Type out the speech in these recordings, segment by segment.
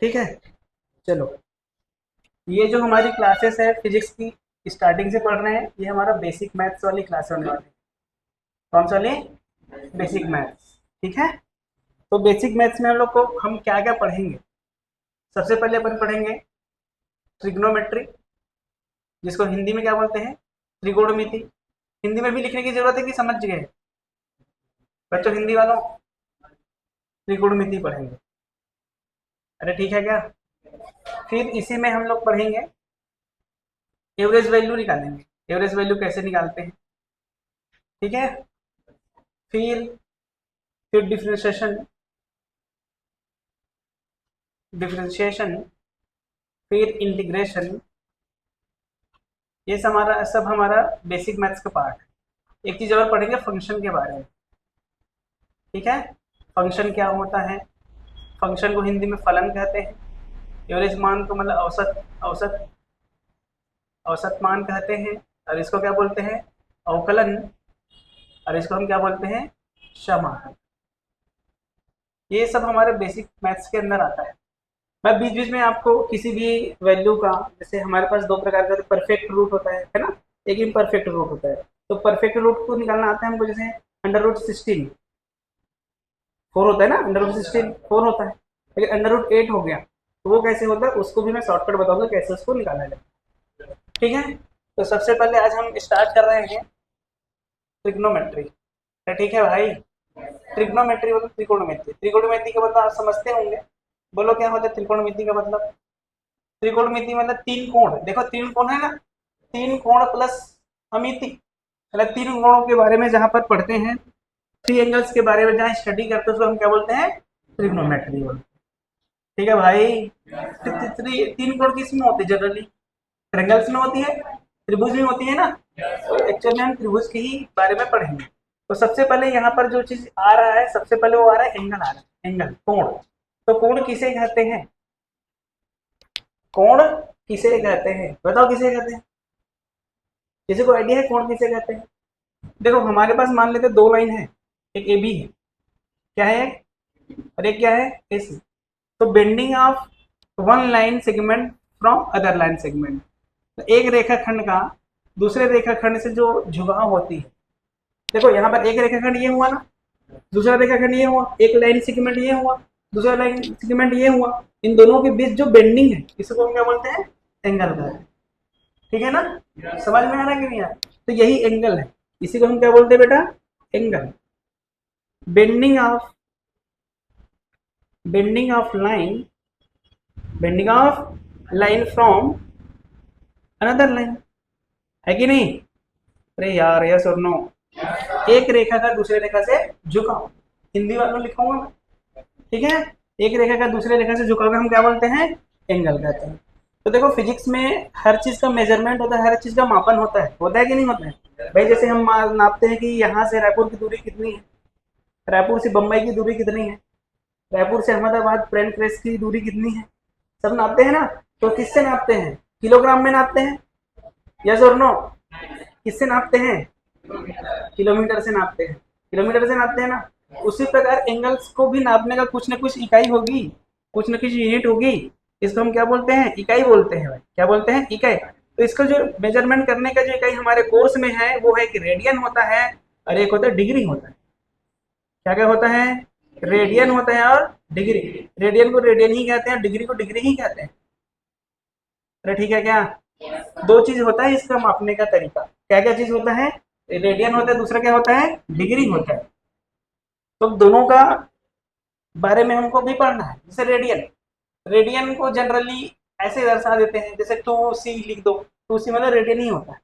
ठीक है, चलो ये जो हमारी क्लासेस है फिजिक्स की स्टार्टिंग से पढ़ रहे हैं, ये हमारा बेसिक मैथ्स वाली क्लास होने वाली है। कौन सा वाली? Basic maths. ठीक है, तो बेसिक मैथ्स में हम लोग को हम क्या क्या पढ़ेंगे? सबसे पहले अपन पढ़ेंगे ट्रिग्नोमेट्री, जिसको हिंदी में क्या बोलते हैं? त्रिकोणमिति। हिंदी में भी लिखने की जरूरत है कि समझ गए बच्चों? हिंदी वालों त्रिकोणमिति पढ़ेंगे। अरे ठीक है क्या? फिर इसी में हम लोग पढ़ेंगे एवरेज वैल्यू निकालेंगे। एवरेज वैल्यू कैसे निकालते हैं, ठीक है। फिर डिफरेंशिएशन, डिफरेंशिएशन, फिर इंटीग्रेशन। ये सब हमारा बेसिक मैथ्स का पार्ट है। एक चीज और पढ़ेंगे फंक्शन के बारे में, ठीक है। फंक्शन क्या होता है? फंक्शन को हिंदी में फलन कहते हैं। एवरेज मान को मतलब औसत, औसत औसत मान कहते हैं। और इसको क्या बोलते हैं? अवकलन। और इसको हम क्या बोलते हैं? समाकलन। ये सब हमारे बेसिक मैथ्स के अंदर आता है। मैं बीच बीच में आपको किसी भी वैल्यू का, जैसे हमारे पास दो प्रकार का परफेक्ट रूट होता है ना, एक इम्परफेक्ट रूट होता है। तो परफेक्ट रूट को निकालना आता है हमको, जैसे अंडर रूट 16 4 होता है ना, अंडर रूट 16 4 होता है। लेकिन अंडर रूट 8 हो गया, तो वो कैसे होता है उसको भी मैं शॉर्टकट बताऊंगा कैसे उसको निकाला जाए। ठीक है, तो सबसे पहले आज हम स्टार्ट कर रहे हैं ट्रिग्नोमेट्री। ठीक है भाई, ट्रिग्नोमेट्री मतलब त्रिकोणमिति। त्रिकोणमिति का मतलब आप समझते होंगे, बोलो क्या होता है त्रिकोणमिति का मतलब? त्रिकोणमिति मतलब तीन कोण। देखो तीन कोण है ना, तीन कोण प्लस अमिति, मतलब तीन कोणों के बारे में जहां पर पढ़ते हैं, थ्री एंगल्स के बारे में जहां स्टडी करते हैं उसको हम क्या बोलते हैं? ट्रिग्नोमेट्री बोलते हैं। ठीक है भाई, तीन कोण किस में होते हैं जनरली? ट्रायंगल्स में होती है, त्रिभुज में होती है ना। तो एक्चुअली हम त्रिभुज के ही बारे में पढ़ेंगे। तो सबसे पहले यहाँ पर जो चीज आ रहा है, सबसे पहले वो आ रहा है एंगल, आ रहा है एंगल, कोण। तो कोण किसे कहते हैं? कोण किसे कहते हैं बताओ, किसे कहते हैं? किसी को आइडिया है कोण किसे कहते हैं? देखो हमारे पास मान लेते दो लाइन है, एक ए बी है, क्या है, और एक क्या है, ए सी। तो bending of one line segment from other line segment, तो एक रेखाखंड का दूसरे रेखाखंड से जो झुकाव होती है। देखो यहाँ पर एक रेखाखंड ये हुआ ना, दूसरा रेखाखंड ये हुआ, एक लाइन सेगमेंट ये हुआ, दूसरा लाइन सेगमेंट ये हुआ। इन दोनों के बीच जो बेंडिंग है इसको हम क्या बोलते हैं? एंगल कहते हैं। ठीक है ना, समझ में आ रहा है कि नहीं आ रहा? तो यही एंगल है, इसी को हम क्या बोलते हैं बेटा? Angle. Bending of, bending of line, bending of line from another line, है कि नहीं? अरे यार यस और नो, एक रेखा का दूसरे रेखा से झुकाव, हिंदी वालों लिखूंगा मैं, ठीक है। एक रेखा का दूसरे रेखा से झुकाव हम क्या बोलते हैं? एंगल कहते हैं। तो देखो फिजिक्स में हर चीज का मेजरमेंट होता है, हर चीज का मापन होता है कि नहीं होता है भाई? जैसे हम नापते हैं कि यहाँ से रायपुर की दूरी कितनी है, रायपुर से बम्बई की दूरी कितनी है, रायपुर से अहमदाबाद प्लेन क्रेस्ट की दूरी कितनी है, सब नापते हैं ना। तो किससे नापते हैं? किलोग्राम में नापते हैं, यस और नो? किससे नापते हैं? किलोमीटर से नापते हैं, किलोमीटर से नापते हैं ना। उसी प्रकार एंगल्स को भी नापने का कुछ न कुछ इकाई होगी, कुछ न कुछ यूनिट होगी। इसको हम क्या बोलते हैं? इकाई बोलते हैं भाई। क्या बोलते हैं? इकाई। तो इसका जो मेजरमेंट करने का जो इकाई हमारे कोर्स में है वो है कि रेडियन होता है, और एक होता है डिग्री होता है। क्या क्या होता है? रेडियन होता है और डिग्री। रेडियन को रेडियन ही कहते हैं, डिग्री को डिग्री ही कहते हैं। अरे ठीक है क्या? दो चीज होता है इसका मापने का तरीका। क्या क्या चीज होता है? रेडियन होता है, दूसरा क्या होता है? डिग्री होता है। तो दोनों का बारे में हमको भी पढ़ना है। जैसे रेडियन, रेडियन को जनरली ऐसे दर्शा देते हैं, जैसे 2c लिख दो, 2c मतलब रेडियन ही होता है,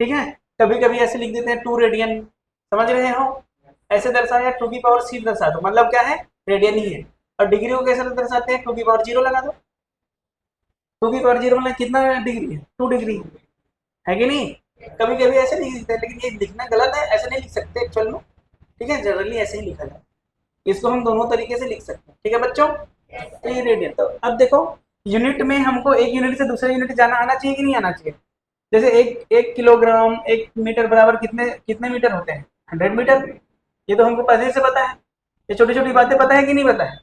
ठीक है। कभी कभी ऐसे लिख देते हैं 2 रेडियन, समझ रहे हो? ऐसे दर्शाया 2 की पावर c दर्शा दो, मतलब क्या है? रेडियन ही है। और डिग्री को कैसे दर्शाते हैं? 2 की पावर 0 लगा दो। 2 की पावर 0 मतलब कितना डिग्री है? 2 डिग्री, है कि नहीं? कभी कभी ऐसे नहीं लिखते, लेकिन ये लिखना गलत है, ऐसे नहीं लिख सकते एक्चुअल में, ठीक है। जनरली ऐसे ही लिखा जाए, इसको हम दोनों तरीके से लिख सकते हैं, ठीक है बच्चों। तो ये रेडियन। तो अब देखो यूनिट में हमको एक यूनिट से दूसरे यूनिट जाना आना चाहिए कि नहीं आना चाहिए? जैसे एक एक किलोग्राम, 1 मीटर बराबर कितने कितने मीटर होते हैं? 100 मीटर। ये तो हमको पहले से पता है, ये छोटी छोटी बातें पता है कि नहीं पता है?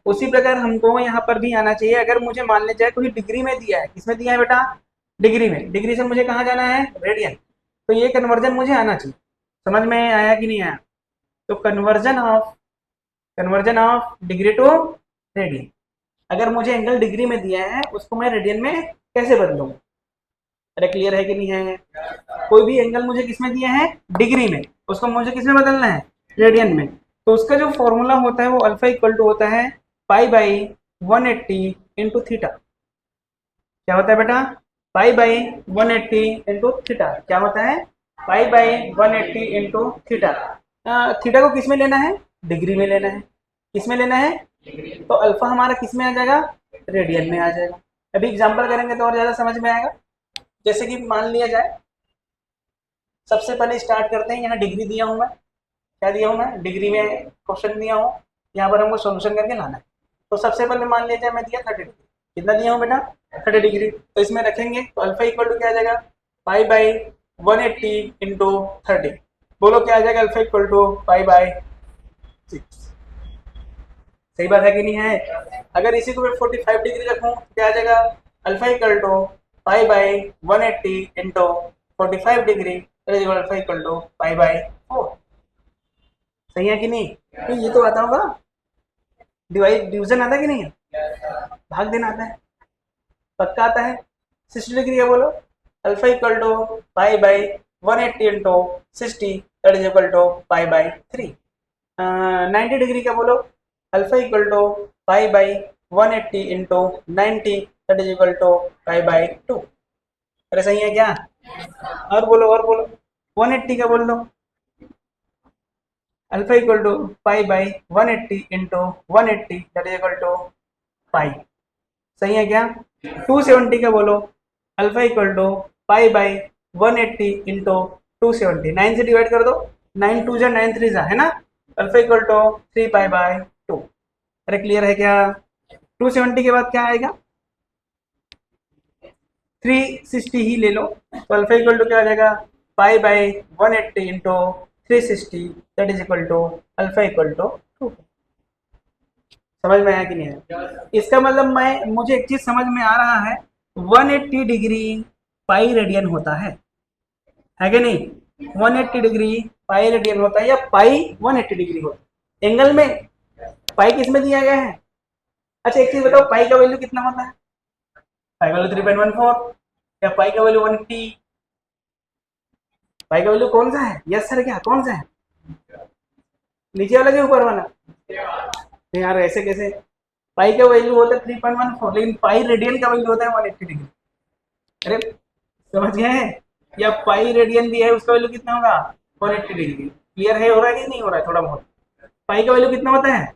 उसी प्रकार हमको यहाँ पर भी आना चाहिए। अगर मुझे मान लीजिए कोई डिग्री में दिया है, किसमें दिया है बेटा, डिग्री में, डिग्री से मुझे कहाँ जाना है, रेडियन, तो ये कन्वर्जन मुझे आना चाहिए। समझ में आया कि नहीं आया? तो conversion of degree to radian, अगर मुझे एंगल डिग्री में दिया है उसको मैं रेडियन में कैसे बदलूँ? अरे क्लियर है कि नहीं है? कोई भी एंगल मुझे किसमें दिया है, डिग्री में, उसको मुझे किसमें बदलना है, रेडियन में। तो उसका जो फॉर्मूला होता है वो अल्फा इक्वल टू होता है पाई बाई 180 इंटू थीटा। क्या होता है बेटा, पाई बाई 180 इंटू थीटा। क्या होता है, पाई बाई 180 इंटू थीटा। थीटा को किस में लेना है, डिग्री में लेना है। किस में लेना है, तो अल्फा हमारा किस में आ जाएगा, रेडियन में आ जाएगा। अभी एग्जांपल करेंगे तो और ज्यादा समझ में आएगा। जैसे कि मान लिया जाए, सबसे पहले स्टार्ट करते हैं, यहाँ डिग्री दिया हूँ मैं, क्या दिया हूँ मैं, डिग्री में क्वेश्चन दिया हूँ, यहाँ पर हमको सोल्यूशन करके लाना है। तो सबसे पहले मान लिया जाए मैं दिया 30 डिग्री, कितना दिया हूँ बेटा, 30 डिग्री। तो इसमें रखेंगे तो अल्फा इक्वल टू क्या आ जाएगा, पाई बाई 180 इंटू 30। बोलो क्या आ जाएगा, alpha equal to pi by 6। सही बात है कि नहीं है? अगर इसी को मैं 45 डिग्री रखूँ तो क्या आ जाएगा, alpha equal to pi by 180 into 45 degree, alpha equal to pi by 4। सही है कि नहीं? तो ये तो आता होगा, डिवाइड डिवीजन आता है कि नहीं है, भाग देना आता है, पक्का आता है। 60 डिग्री है, बोलो alpha equal to pi by 180 into 60 that is equal to pi by 3। 90 degree का बोलो, alpha equal to pi by 180 into 90 that is equal to pi by 2। अरे सही है क्या? और बोलो और बोलो, 180 का बोल दो, alpha equal to pi by 180 into 180 that is equal to pi. सही है क्या? 270 का बोलो, alpha equal to pi by 180 into 270, 9 से डिवाइड कर दो, 9 टू जा 9 थ्री जा, है ना, alpha equal to 3 pi by 2। अरे क्लियर है क्या? 270 के बाद क्या आएगा, 360 ही ले लो, तो अल्फा इक्वल टू क्या आ जाएगा, pi by 180 into 360 that is equal to alpha equal to 2। समझ में आया कि नहीं आया? इसका मतलब मैं, मुझे एक चीज समझ में आ रहा है, 180 डिग्री पाई रेडियन होता है कि नहीं? 180 डिग्री पाई रेडियन होता है, या पाई 180 डिग्री होता है एंगल में। पाई किस में दिया गया है? अच्छा एक चीज बताओ, पाई का वैल्यू कितना होता है, पाई का वैल्यू 3.14, या पाई का वैल्यू 180, पाई का वैल्यू कौन सा है, यस सर क्या, कौन सा है, नीचे वाला के ऊपर वाला? यार ऐसे कैसे, पाई का वैल्यू होता है 3.14, लेकिन पाई रेडियन का वैल्यू होता है 180 डिग्री। अरे समझ गए? या पाई रेडियन दिया है, उसका वैल्यू कितना होगा, 180 डिग्री। क्लियर है, हो रहा है कि नहीं हो रहा है थोड़ा बहुत? पाई का वैल्यू कितना होता है,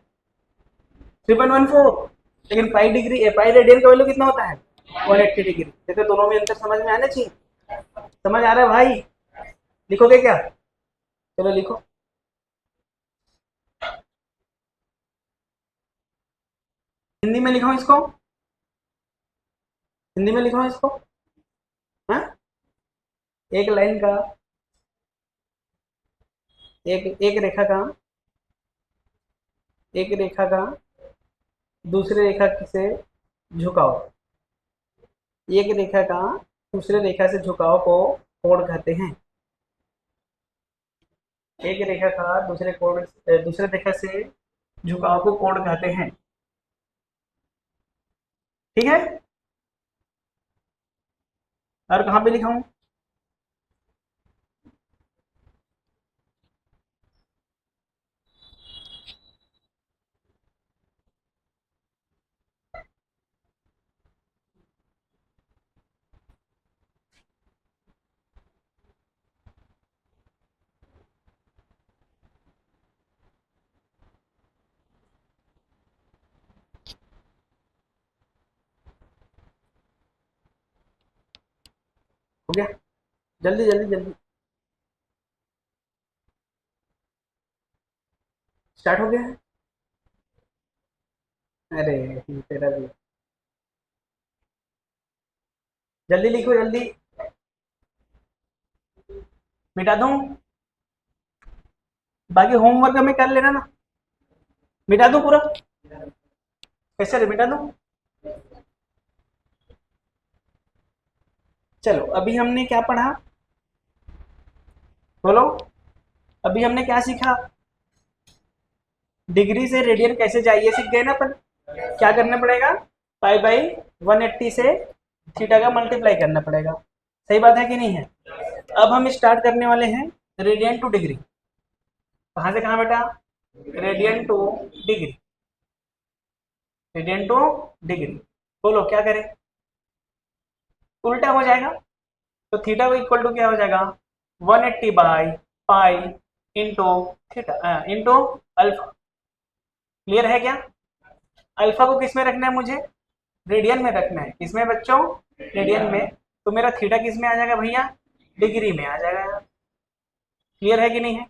3.14, लेकिन पाई डिग्री, पाई रेडियन का वैल्यू कितना होता है, 180 डिग्री। देखो दोनों में अंतर समझ में आना चाहिए। समझ आ रहा है भाई? लिखोगे क्या? चलो लिखो। हिंदी में लिखो इसको, हिंदी में लिखो इसको। हाँ, एक लाइन का, एक रेखा का, एक रेखा का दूसरे रेखा से झुकाव, एक रेखा का दूसरे रेखा से झुकाव को कोण कहते हैं। एक रेखा का दूसरे रेखा से झुकाव को कोण कहते हैं। ठीक है, और कहाँ पे लिखा हूँ, हो गया, जल्दी जल्दी जल्दी स्टार्ट हो गया है। अरे तेरा भी, जल्दी लिखो जल्दी, मिटा दूं, बाकी होमवर्क हमें कर लेना ना, मिटा दूं पूरा। कैसे मिटा दूं? चलो अभी हमने क्या पढ़ा, बोलो। अभी हमने क्या सीखा? डिग्री से रेडियन कैसे जाइए सीख गए ना अपन। क्या करना पड़ेगा? पाई बाई 180 से थीटा का मल्टीप्लाई करना पड़ेगा। सही बात है कि नहीं है? अब हम स्टार्ट करने वाले हैं रेडियन टू डिग्री। कहाँ से कहाँ बेटा? Radian two degree. Radian two degree. बोलो क्या करें? उल्टा हो जाएगा। तो थीटा को इक्वल टू क्या हो जाएगा? 180 by pi into theta into alpha. Clear है क्या? अल्फा को किस में रखना है मुझे? रेडियन में रखना है। किसमें बच्चों? रेडियन में। तो मेरा थीटा किस में आ जाएगा भैया? डिग्री में आ जाएगा। क्लियर है कि नहीं है?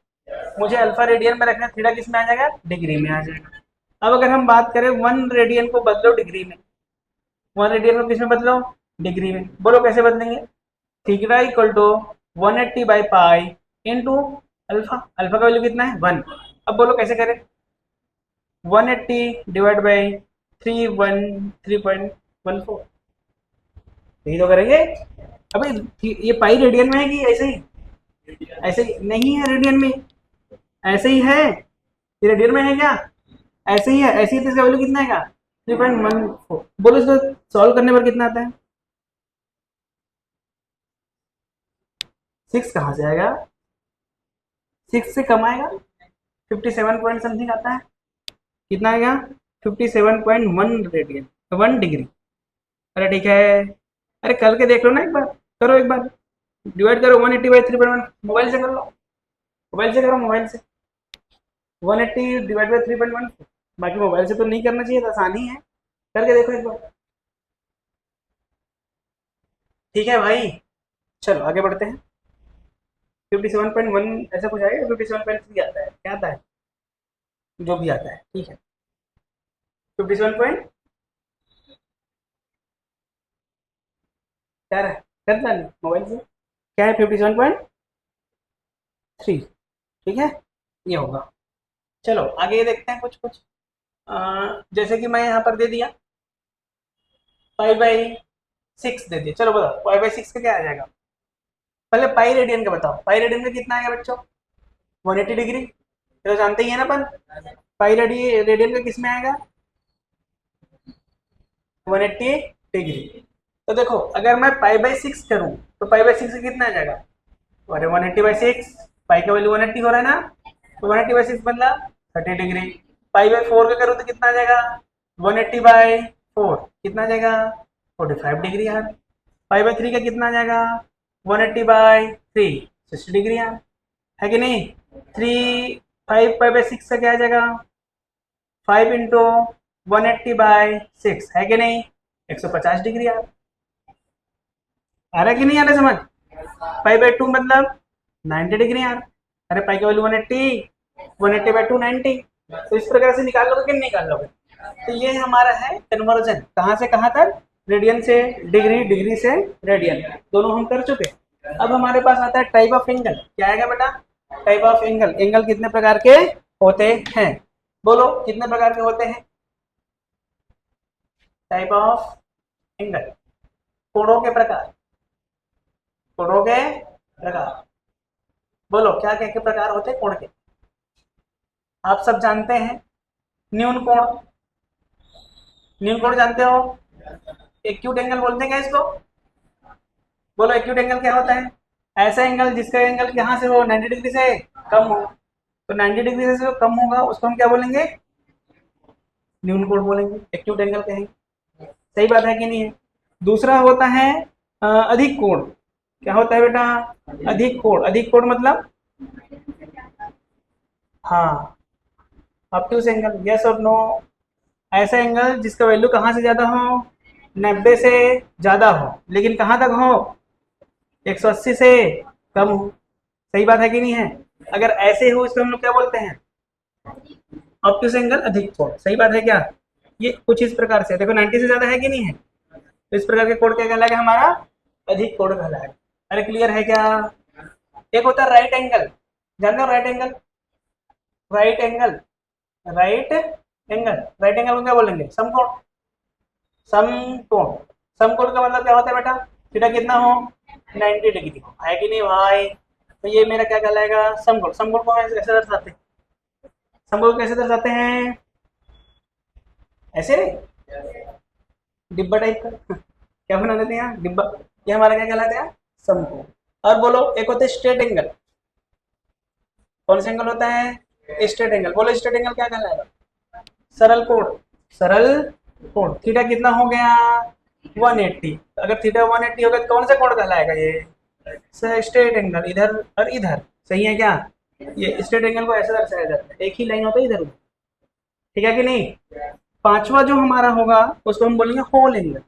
मुझे अल्फा रेडियन में रखना है, थीटा किस में आ जाएगा? डिग्री में आ जाएगा। अब अगर हम बात करें 1 रेडियन को बदलो डिग्री में, 1 रेडियन को किस में बदलो? डिग्री में। बोलो कैसे बदलेंगे? Theta equal to 180 by pi into alpha. Alpha का वैल्यू कितना है? 1। अब बोलो कैसे करें? 180 डिवाइड बाई 313.14, यही तो करेंगे। अबे ये पाई रेडियन में है कि ऐसे ही? ऐसे ही नहीं है रेडियन में, ऐसे ही है। ये रेडियन में है क्या? ऐसे ही है। ऐसे ही तो इसका वैल्यू कितना है? 3.14। बोलो इसको सॉल्व करने पर कितना आता है? 6 कहाँ से आएगा? 6 से कम आएगा। 57 पॉइंट समथिंग आता है। कितना आएगा? 57.1 रेडियन, 1 डिग्री। अरे ठीक है। अरे करके देख लो ना एक बार, करो एक बार। डिवाइड करो 180 बाई 3.1। मोबाइल से कर लो, मोबाइल से करो, मोबाइल से। 180 डिवाइड बाई 3.1। बाकी मोबाइल से तो नहीं करना चाहिए, तो आसानी है। करके देखो एक बार। ठीक है भाई, चलो आगे बढ़ते हैं। 57.1 ऐसा कुछ आएगा, 57.3 आता है, क्या आता है? जो भी आता है ठीक है। 57 पॉइंट क्या है? करता नहीं मोबाइल से। क्या है? 57.3। ठीक है, ये होगा। चलो आगे देखते हैं कुछ कुछ। जैसे कि मैं यहाँ पर दे दिया 5/6 दे दिया। चलो बताओ पाई बाई 6 का क्या आ जाएगा? पहले पाई रेडियन का बताओ। पाई रेडियन का कितना आएगा बच्चों? 180 डिग्री। तो जानते ही है ना अपन, पाई रेडियन का किस में आएगा? 180 डिग्री। तो देखो अगर मैं पाई बाई 6 करूं तो पाई बाई 6 से कितना आ जाएगा? अरे 180/6, पाई का वैल्यू 180 हो रहा है ना, तो 180/6 मतलब 30 डिग्री। पाई बाई 4 का करूँ तो कितना आ जाएगा? 180/4 कितना आ जाएगा? 45 डिग्री यार। पाई बाई 3 का कितना आ जाएगा? 180/3 60 डिग्री यार, है कि नहीं? 5 पाई बाई 6 का क्या आ जाएगा? 5 इंटू 180/6, है कि नहीं? 150 डिग्री यार। आ रहा है कि नहीं आ रहा समझ? पाई बाई 2 मतलब 90 डिग्री यार। अरे पाई का वैल्यू 180, 180/2 90। तो इस प्रकार से निकाल लोगे कि नहीं निकाल लोगे? तो ये हमारा है कन्वर्जन, कहाँ से कहाँ तक? रेडियन से डिग्री, डिग्री से रेडियन, दोनों हम कर चुके। अब हमारे पास आता है टाइप ऑफ एंगल। क्या आएगा बेटा? Type of angle. एंगल कितने प्रकार के होते हैं? बोलो कितने प्रकार के होते हैं? टाइप ऑफ एंगल, कोणों के प्रकार, कोणों के प्रकार। बोलो क्या क्या के प्रकार होते हैं कोण के? आप सब जानते हैं न्यून कोण। न्यून कोण जानते हो? एक्यूट एंगल बोलते हैं क्या इसको? बोलो एक्यूट एंगल क्या होता है? ऐसा एंगल जिसका एंगल यहाँ से हो 90 डिग्री से कम हो। तो 90 डिग्री से जो कम होगा उसको हम क्या बोलेंगे? न्यून कोण बोलेंगे, एक्यूट एंगल कहेंगे। सही बात है कि नहीं है? दूसरा होता है अधिक कोण। क्या होता है बेटा? अधिक कोण। अधिक कोण मतलब, हाँ, ऑब्ट्यूज एंगल, यस और नो। ऐसा एंगल जिसका वैल्यू कहाँ से ज्यादा हो? 90 से ज्यादा हो, लेकिन कहाँ तक हो? 180 से कम हो। सही बात है कि नहीं है? अगर ऐसे हो इसको हम लोग क्या बोलते हैं? ऑब्ट्यूज एंगल, अधिक कोण। सही बात है क्या? ये कुछ इस प्रकार से देखो, 90 से ज्यादा है कि नहीं है? तो इस प्रकार के कोण क्या कहलाएगा हमारा? अधिक कोण कहलाएगा। अरे क्लियर है क्या? एक होता है राइट एंगल। जानते हो right angle? Right angle, right angle, right angle को क्या बोलेंगे? समकोण। समकोण, समकोण का मतलब क्या होता है बेटा? थीटा कितना हो? 90 डिग्री हो, है कि नहीं भाई? तो ये मेरा क्या कहलाएगा? समकोण। समकोण को ऐसे दर्शाते हैं, समकोण को कैसे दर्शाते हैं? ऐसे डिब्बा टाइप का क्या बना देते हैं यहाँ? डिब्बा। ये हमारा क्या कहलाता है? समकोण। और बोलो, एक होता है स्ट्रेट एंगल। कौन सा एंगल होता है? Straight angle. बोलो स्ट्रेट एंगल क्या कहलाएगा? सरल कोण। सरल कोण। थीटा कितना हो गया? 180। अगर थीटा 180 होगा तो कौन सा कोण कहलाएगा ये? Straight angle. इधर और इधर, सही है क्या? ये स्ट्रेट एंगल को ऐसे दर्शाया जाता है, एक ही लाइन होता है इधर उधर, ठीक है कि नहीं? पांचवा जो हमारा होगा उसको हम बोलेंगे होल एंगल।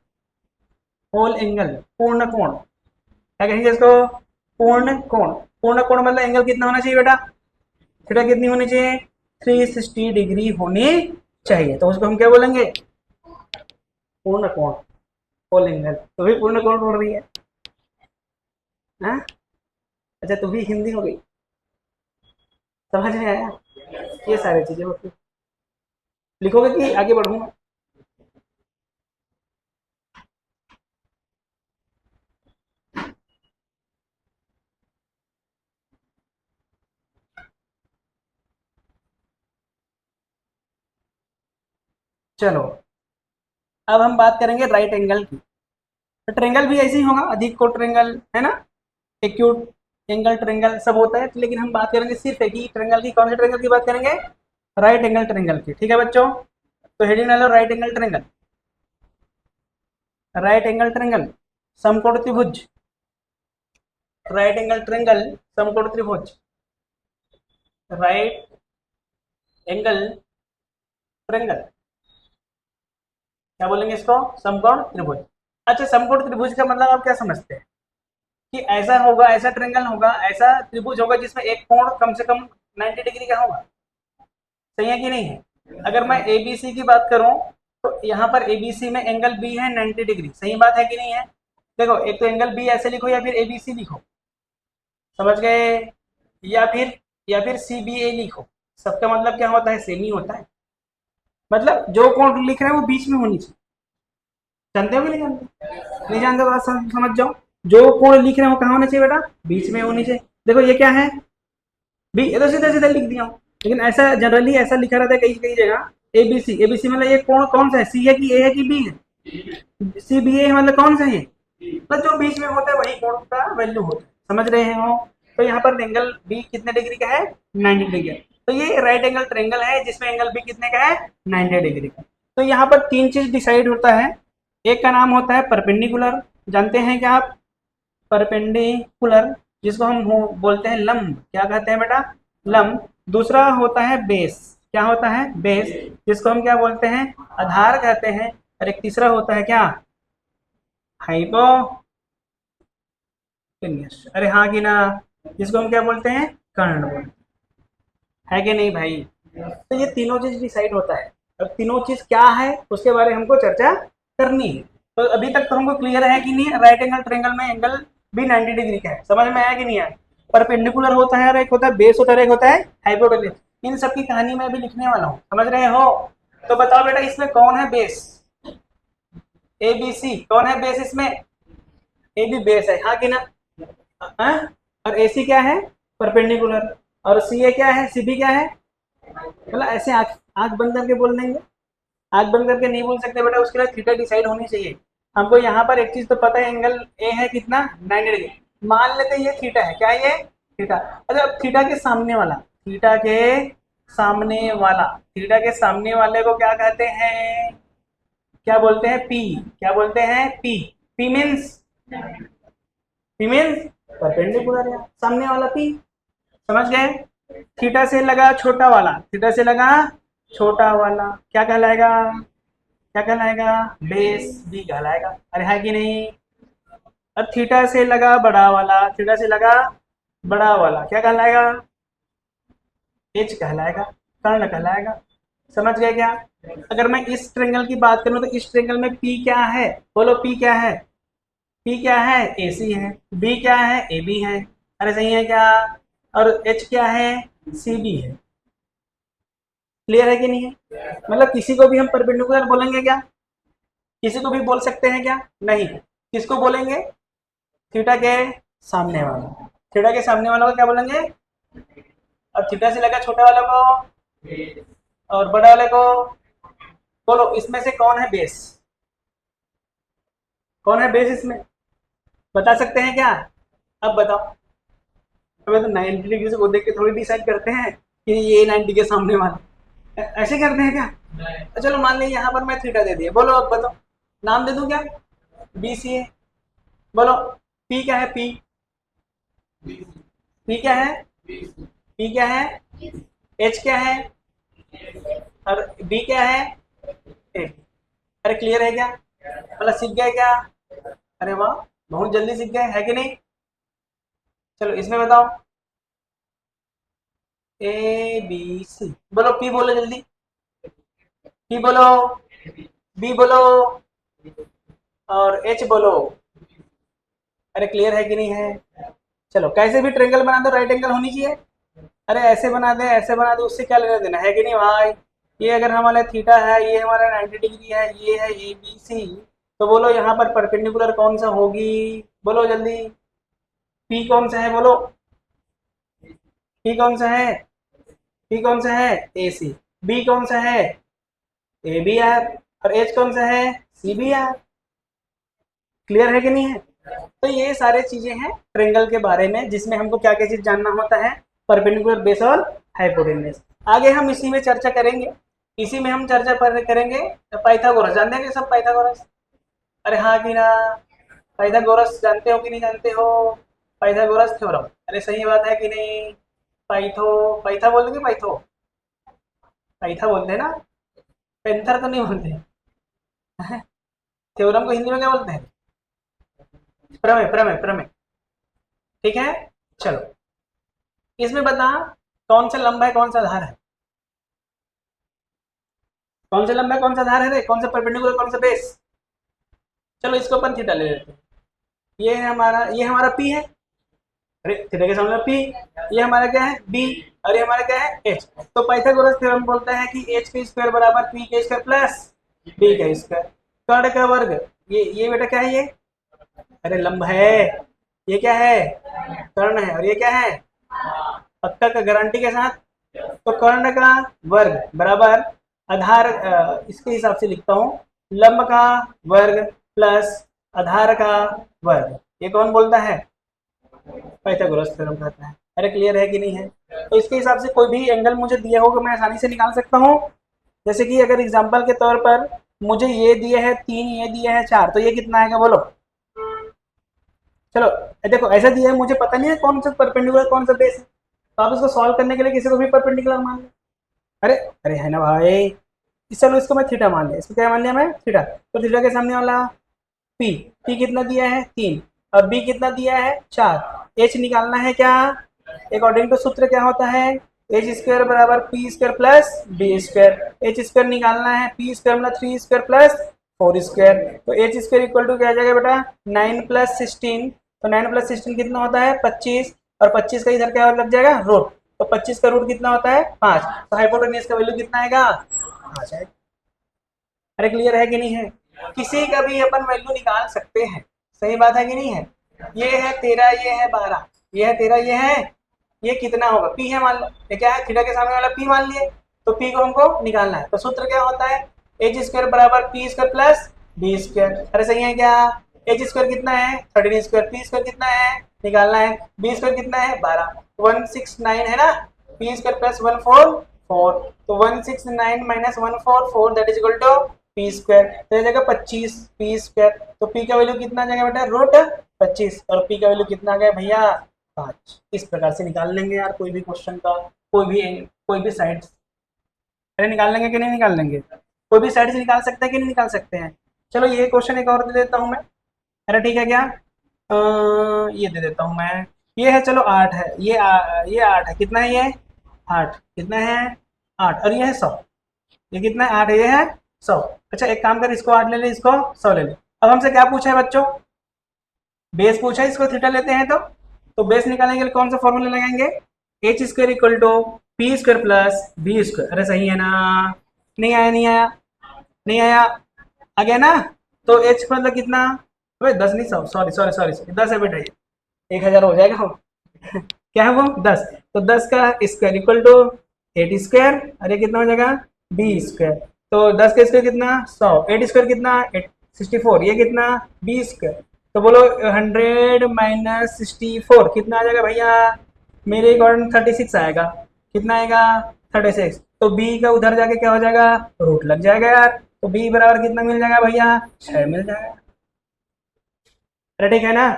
होल एंगल, पूर्ण कोण। क्या कहेंगे इसको? पूर्ण कोण। पूर्ण कोण मतलब एंगल कितना होना चाहिए बेटा? थीटा कितनी होनी चाहिए? 360 डिग्री होनी चाहिए, तो उसको हम क्या बोलेंगे? पूर्ण कोण, होल एंगल। तो भी पूर्ण कोण बोल रही है? हाँ? अच्छा, तो भी हिंदी हो गई, समझ में आया? ये सारी चीजें होती। लिखोगे कि आगे बढ़ूंगा? चलो, अब हम बात करेंगे राइट एंगल की। तो ट्रेंगल भी ऐसे ही होगा, अधिक कोण ट्रेंगल, है ना? एक्यूट एंगल ट्रेंगल सब होता है, तो लेकिन हम बात करेंगे सिर्फ एक ही ट्रेंगल की। कौन से ट्रेंगल की बात करेंगे? राइट एंगल ट्रेंगल की, ठीक है बच्चों? तो हेडिंग डालो right angle triangle. Right angle triangle, समकोण त्रिभुज। राइट एंगल ट्रेंगल, समकोण त्रिभुज। राइट एंगल ट्रेंगल, क्या बोलेंगे इसको? समकोण त्रिभुज। अच्छा, समकोण त्रिभुज का मतलब आप क्या समझते हैं? कि ऐसा होगा, ऐसा ट्रेंगल होगा, ऐसा त्रिभुज होगा जिसमें एक कोण कम से कम 90 डिग्री का होगा, सही है कि नहीं है? अगर मैं एबीसी की बात करूं तो यहाँ पर एबीसी में एंगल बी है 90 डिग्री, सही बात है कि नहीं है? देखो, एक तो एंगल बी ऐसे लिखो या फिर एबीसी लिखो, समझ गए? या फिर सी बी ए लिखो, सबका मतलब क्या होता है? सेम ही होता है। मतलब जो कोण लिख रहे हैं वो बीच में होनी चाहिए। जानते हो कि नहीं जानते? नहीं जानते तो बात समझ जाओ। जो कोण लिख रहे हैं वो कहाँ होना चाहिए बेटा? बीच में होनी चाहिए। देखो ये क्या है? बी। ये तो सीधा सीधा लिख दिया हूँ, लेकिन ऐसा जनरली ऐसा लिखा रहता है कई कई जगह, एबीसी। एबीसी मतलब ये कोण कौन सा है? सी है कि ए है कि बी है? सी बी ए मतलब कौन सा है? मतलब जो बीच में होता है वही कोण का वैल्यू होता है, समझ रहे हो? तो यहाँ पर एंगल बी कितने डिग्री का है? 90 डिग्री। तो ये राइट एंगल ट्रेंगल है जिसमें एंगल बी कितने का है? 90 डिग्री का। तो यहाँ पर तीन चीज डिसाइड होता है। एक का नाम होता है परपेंडिकुलर, जानते हैं क्या आप? परपेंडिकुलर, जिसको हम बोलते हैं लंब। क्या कहते हैं बेटा? लंब। दूसरा होता है बेस। क्या होता है? बेस, जिसको हम क्या बोलते हैं? आधार कहते हैं। और एक तीसरा होता है क्या? हाइपोटेन्यूस। अरे हाँ कि ना? जिसको हम क्या बोलते हैं? कर्ण बोलते हैं, है कि नहीं भाई? तो ये तीनों चीज डिसाइड होता है। अब तीनों चीज क्या है उसके बारे में हमको चर्चा करनी है। तो अभी तक तो हमको क्लियर है कि नहीं? राइट एंगल ट्रेंगल में एंगल भी 90 डिग्री का है, समझ में आया कि नहीं आया? परपेंडिकुलर होता है और एक होता है बेस होता है और एक होता है हाइपोटेन्यूस। इन सब की कहानी मैं अभी लिखने वाला हूँ, समझ रहे हो? तो बताओ बेटा, इसमें कौन है बेस? ए बी सी कौन है बेस इसमें? ए भी बेस है, हाँ कि ना? हाँ? और ए सी क्या है? परपेंडिकुलर। और सी ए क्या है? सी बी क्या है? मतलब ऐसे आंख आंख बंद करके बोल देंगे? आंख बंद करके नहीं बोल सकते बेटा, उसके लिए थीटा डिसाइड होनी चाहिए। हमको यहाँ पर एक चीज तो पता है, एंगल ए है कितना? 90 डिग्री। मान लेते हैं ये थीटा है, क्या ये? थीटा। अच्छा, अब थीटा के सामने वाला, थीटा के सामने वाला, थीटा के सामने वाले को क्या कहते हैं? क्या बोलते हैं? पी। क्या बोलते हैं? P. P means, P means perpendicular है, सामने वाला पी, समझ गए? थीटा से लगा छोटा वाला, थीटा से लगा छोटा वाला क्या कहलाएगा? क्या कहलाएगा? बेस बी कहलाएगा। अरे है कि नहीं? अब थीटा से लगा बड़ा वाला, थीटा से लगा बड़ा वाला क्या कहलाएगा? एच कहलाएगा, कर्ण कहलाएगा। समझ गए क्या? अगर मैं इस ट्रेंगल की बात करूं तो इस ट्रेंगल में पी क्या है? बोलो पी क्या है? पी क्या है? ए सी है। बी क्या है? ए बी है। अरे सही है क्या? और एच क्या है? सी बी है। क्लियर है कि नहीं है? मतलब किसी को भी हम परपेंडिकुलर बोलेंगे क्या? किसी को भी बोल सकते हैं क्या? नहीं। किसको बोलेंगे? थीटा के सामने वाला। थीटा के सामने वाला को क्या बोलेंगे? और थीटा से लगा छोटे वाले को और बड़े वाले को। बोलो इसमें से कौन है बेस? कौन है बेस इसमें? बता सकते हैं क्या? अब बताओ। हमें तो 90 डिग्री से वो देख के थोड़ी डिसाइड करते हैं कि ये 90 के सामने वाला। ऐसे करते हैं क्या? तो चलो मान लीजिए यहाँ पर मैं थीटा दे दिया। बोलो अब बताओ, नाम दे दूं क्या? बी सी है। बोलो पी क्या है? पी पी क्या है? पी क्या है? एच क्या है? और बी क्या है? ए। अरे क्लियर है क्या? मतलब सीख गए क्या? अरे वाह, बहुत जल्दी सीख गए, है कि नहीं? चलो इसमें बताओ, ए बी सी। बोलो पी बोलो जल्दी। पी बोलो, बी बोलो और एच बोलो। अरे क्लियर है कि नहीं है? चलो कैसे भी ट्रेंगल बना दो, राइट एंगल होनी चाहिए। अरे ऐसे बना दे, ऐसे बना दे, उससे क्या लेना देना है कि नहीं भाई? ये अगर हमारा थीटा है, ये हमारा 90 डिग्री है, ये है ए बी सी, तो बोलो यहाँ पर परपेंडिकुलर कौन सा होगी? बोलो जल्दी। पी कौन सा है बोलो? पी कौन सा है? पी कौन सा है? ए सी। बी कौन सा है? A B R. और एच कौन सा है? C B are. क्लियर है कि नहीं है? तो ये सारे चीजें हैं ट्रेंगल के बारे में, जिसमें हमको क्या क्या चीज जानना होता है, परपेंडिकुलर, बेस और हाइपोटेन्यूज। आगे हम इसी में चर्चा करेंगे। इसी में हम चर्चा करेंगे पाइथागोरस। जानते हैं सब पाइथागोरस? अरे हाँ कि ना? पाइथागोरस जानते हो कि नहीं जानते हो? पाइथागोरस थ्योरम, अरे सही बात है कि नहीं? पाइथो, पाइथा बोलते हैं, पाइथो, पाइथा बोलते हैं ना? पेंथर तो नहीं बोलते हैं। थ्योरम को हिंदी में क्या बोलते हैं? प्रमेय, प्रमेय, प्रमेय। ठीक है। चलो इसमें बता, कौन सा लंबा है कौन सा आधार है? कौन सा लंबा है कौन सा आधार है रे? कौन सा परपेंडिकुलर कौन सा बेस? चलो इसको अपन थीटा ले लेते हैं। ये है हमारा, ये हमारा पी है। अरे थीटा के सामने पी। ये हमारा क्या है? बी। और ये हमारा क्या है? एच। तो पाइथागोरस थ्योरम बोलता है कि एच के स्क्वायर बराबर पी के स्क्वायर प्लस बी का स्क्वायर। कर्ण का वर्ग। ये बेटा क्या है ये? अरे लंब है। ये क्या है? कर्ण है। और ये क्या है? पक्का का गारंटी के साथ। तो कर्ण का वर्ग बराबर आधार, इसके हिसाब से लिखता हूँ, लंब का वर्ग प्लस आधार का वर्ग। ये कौन बोलता है? पाइथागोरस थ्योरम कहता है। अरे क्लियर है कि नहीं है? तो इसके हिसाब से कोई भी एंगल मुझे दिया होगा मैं आसानी से निकाल सकता हूँ। जैसे कि अगर एग्जांपल के तौर पर मुझे ये दिया है 3, ये दिया है 4, तो ये कितना आएगा बोलो? चलो देखो ऐसा दिया है, मुझे पता नहीं है कौन सा परपेंडिकुलर कौन सा बेस है, तो आप इसको सॉल्व करने के लिए किसी को भी परपेंडिकुलर मान लो। अरे अरे है ना भाई। चलो इसको मैं थीटा मान लिया, इसको क्या मान लिया मैं? थीटा। तो थीटा के सामने वाला पी। पी कितना दिया है? 3। और बी कितना दिया है? 4। एच निकालना है क्या? अकॉर्डिंग टू सूत्र क्या होता है? एच स्क्वायर बराबर P square plus B square. H square निकालना है, पी स्क्वायर मतलब 3 स्क्वायर प्लस 4 स्क्वायर। तो एच स्क्वायर इक्वल टू क्या आ जाएगा बेटा? 9 प्लस 16। तो 9 प्लस 16 कितना होता है? 25। और 25 का इधर क्या लग जाएगा? रूट। तो 25 का रूट कितना होता है? 5। तो हाइपोटेन्यूज का वैल्यू कितना आएगा? 5 आएगा। अरे क्लियर है कि नहीं है? किसी का भी अपन वैल्यू निकाल सकते हैं। सही बात है कि नहीं है? ये है 13, ये है 12, ये है 13, ये है, ये कितना होगा? पी है मान लो। ये क्या है? थीटा के सामने वाला पी मान लिए। तो पी को हमको निकालना है। तो सूत्र क्या होता है? एच स्क्वायर बराबर P square plus B square. अरे सही है क्या? एच स्क्वायर कितना है? 13 स्क्वायर। पी स्क्वायर कितना है निकालना है? बी स्क्वायर कितना है? 12। 169 है ना? P square plus 144। तो 169 minus 144 that is equal to P square. तो ये जाएगा 25 पी स्क्वायर। तो पी का वैल्यू कितना आ जाएगा बेटा? रूट 25। और पी का वैल्यू कितना आ गया भैया? 5। इस प्रकार से निकाल लेंगे यार कोई भी क्वेश्चन का, कोई भी साइड। अरे निकाल लेंगे कि नहीं निकाल लेंगे? कोई भी साइड से निकाल सकते हैं कि नहीं निकाल सकते हैं? चलो ये क्वेश्चन एक और दे देता हूँ मैं। अरे ठीक है क्या? ये दे देता हूँ मैं। ये है, चलो 8 है, ये 8 है। कितना है ये? 8। कितना है? 8। और ये है 100। ये कितना है? 8 है, ये है 100। अच्छा एक काम कर, इसको 8 ले ले, इसको 100 ले ले। अब हमसे क्या पूछा है बच्चों? बेस पूछा है। इसको थीटा लेते हैं तो बेस निकालने के लिए कौन सा फॉर्मूला लगाएंगे? H square equal to P square plus B square. अरे सही है ना? नहीं आया, नहीं आया, नहीं आया, आ गया ना? तो एच मतलब कितना? अबे 10 नहीं, सॉरी सॉरी सॉरी, 10 है बेटा, ये 1000 हो जाएगा वो। क्या है वो? 10। तो 10 का स्क्वायर इक्वल टू 8 स्क्वायर, अरे कितना हो जाएगा? B square. तो 10 का स्क्वायर कितना? 100। 8 स्क्वायर कितना? 64। ये कितना? B square. तो बोलो 100 माइनस 64 कितना आ जाएगा भैया? मेरे अकॉर्डिंग 36 आएगा। कितना आएगा? 36। तो बी का उधर जाके क्या हो जाएगा? रूट लग जाएगा यार। तो बी बराबर कितना मिल जाएगा भैया? 6 मिल जाएगा। अरे ठीक है ना?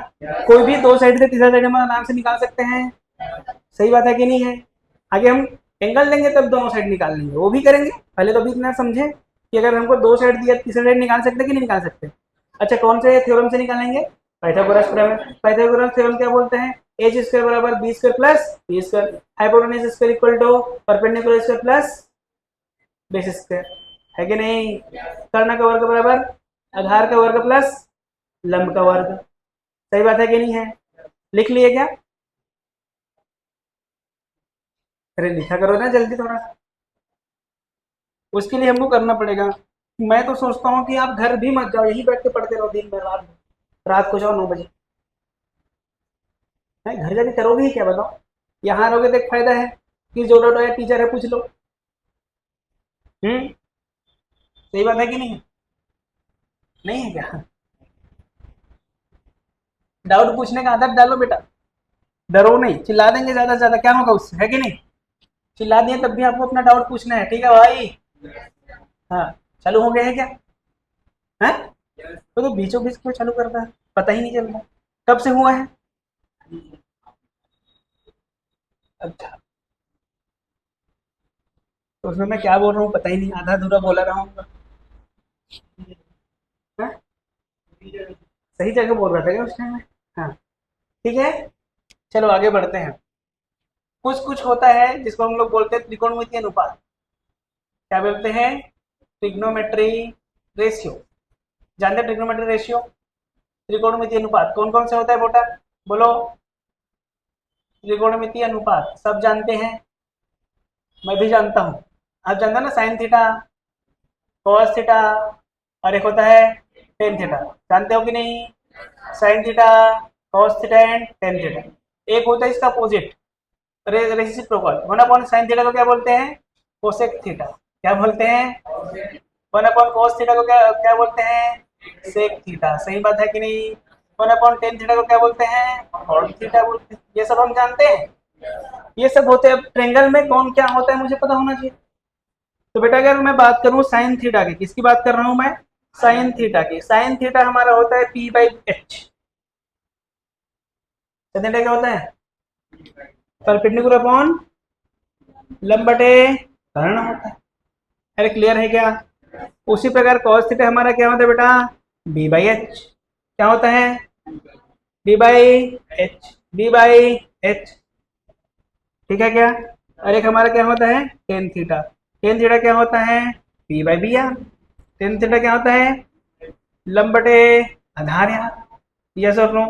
कोई भी दो साइड से तीसरा साइड हम आराम से निकाल सकते हैं। सही बात है कि नहीं है? आगे हम एंगल लेंगे तब दोनों साइड निकाल लेंगे, वो भी करेंगे। पहले तो अभी इतना समझे कि अगर हमको दो साइड दिया तीसरा साइड निकाल सकते कि नहीं निकाल सकते। अच्छा, कौन से थ्योरम से निकालेंगे? Pythagoras theorem. पाइथागोरस थ्योरम क्या बोलते हैं? एच स्क्वायर बराबर B square plus B square, hypotenuse square equal to perpendicular square plus base square. है कि नहीं? कर्ण का वर्ग बराबर आधार का वर्ग प्लस लंब का वर्ग। सही बात है कि नहीं है? लिख लिए क्या? अरे लिखा करो ना जल्दी थोड़ा। उसके लिए हमको करना पड़ेगा। मैं तो सोचता हूँ कि आप घर भी मत जाओ, यही बैठ के पढ़ते रहो दिन भर, रात को जाओ 9 बजे। है घर जाके करोगे ही क्या बताओ? यहाँ रहोगे तो एक फायदा है कि जो डॉट या टीचर है पूछ लो। सही बात है कि नहीं? नहीं है क्या? डाउट पूछने का आदत डालो बेटा। डरो नहीं, चिल्ला देंगे ज्यादा से ज्यादा, क्या होगा उससे? है कि नहीं? चिल्ला दिए तब भी आपको अपना डाउट पूछना है, ठीक है भाई? हाँ। चालू हो गया है क्या? है? तो बीचों बीच क्यों चालू करता है, पता ही नहीं चल रहा कब से हुआ है। अच्छा, तो उसमें मैं क्या बोल रहा हूँ पता ही नहीं, आधा अधूरा बोला रहा हूँ। हाँ? सही जगह बोल रहा था क्या उस टाइम में? हाँ। ठीक है, चलो आगे बढ़ते हैं। कुछ कुछ होता है जिसको हम लोग बोलते हैं त्रिकोणमितीय अनुपात। क्या बोलते हैं? Trigonometry ratio. जानते हैं ट्रिग्नोमेट्री रेशियो? त्रिकोणमितीय अनुपात कौन कौन से होता है बेटा? बोलो। त्रिकोणमितीय अनुपात सब जानते हैं, मैं भी जानता हूँ। आप जानते हैं ना, साइन थीटा, कॉस थीटा, और एक होता है टेन थीटा। जानते हो कि नहीं? Sine theta, cos theta and tan theta. एक होता है इसका opposite, reciprocal. One upon sine theta को क्या बोलते हैं? Cosec theta. क्या बोलते हैं? वन अपॉन कॉस थीटा को क्या क्या बोलते हैं? Sec theta. सही बात है कि नहीं? वन अपॉन टेन थीटा को क्या बोलते हैं? कॉट थीटा बोलते हैं। ये सब हम जानते हैं, ये सब होते हैं। अब ट्रेंगल में कौन क्या होता है मुझे पता होना चाहिए। तो बेटा अगर मैं बात करूं साइन थीटा की, किसकी बात कर रहा हूं मैं? साइन थीटा की। साइन थीटा हमारा होता है पी बाई एच। थीटा क्या होता है? परपेंडिकुलर अपॉन लंब बटे कर्ण होता है। अरे क्लियर है क्या? उसी प्रकार cos थीटा हमारा क्या होता है बेटा? B by H. क्या होता है? B by H, B by H. ठीक है क्या? और एक हमारा क्या होता है? Tan theta. टेन थीटा क्या होता है? P by B R. Tan theta क्या होता है? लंब बटे आधार यार। यस और नो?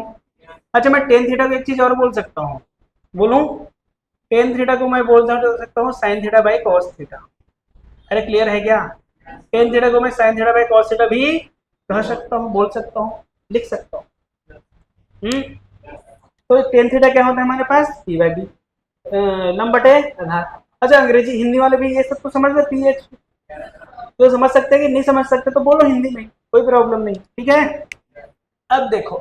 अच्छा, मैं टेन थीटा को एक चीज और बोल सकता हूँ। बोलूं? टेन थीटा को मैं बोल सकता हूँ sine theta by cos theta. अरे क्लियर है क्या? टेन थीटा को मैं sine theta by cos theta भी कह सकता हूँ, बोल सकता हूँ, लिख सकता हूँ। तो टेन थीटा क्या होता है हमारे पास? पी बाई बी, लंब बटे आधार। अच्छा, अंग्रेजी हिंदी वाले भी ये सब तो समझ लो, पी एच। तो समझ सकते हैं कि नहीं समझ सकते तो बोलो हिंदी में, कोई प्रॉब्लम नहीं। ठीक है, अब देखो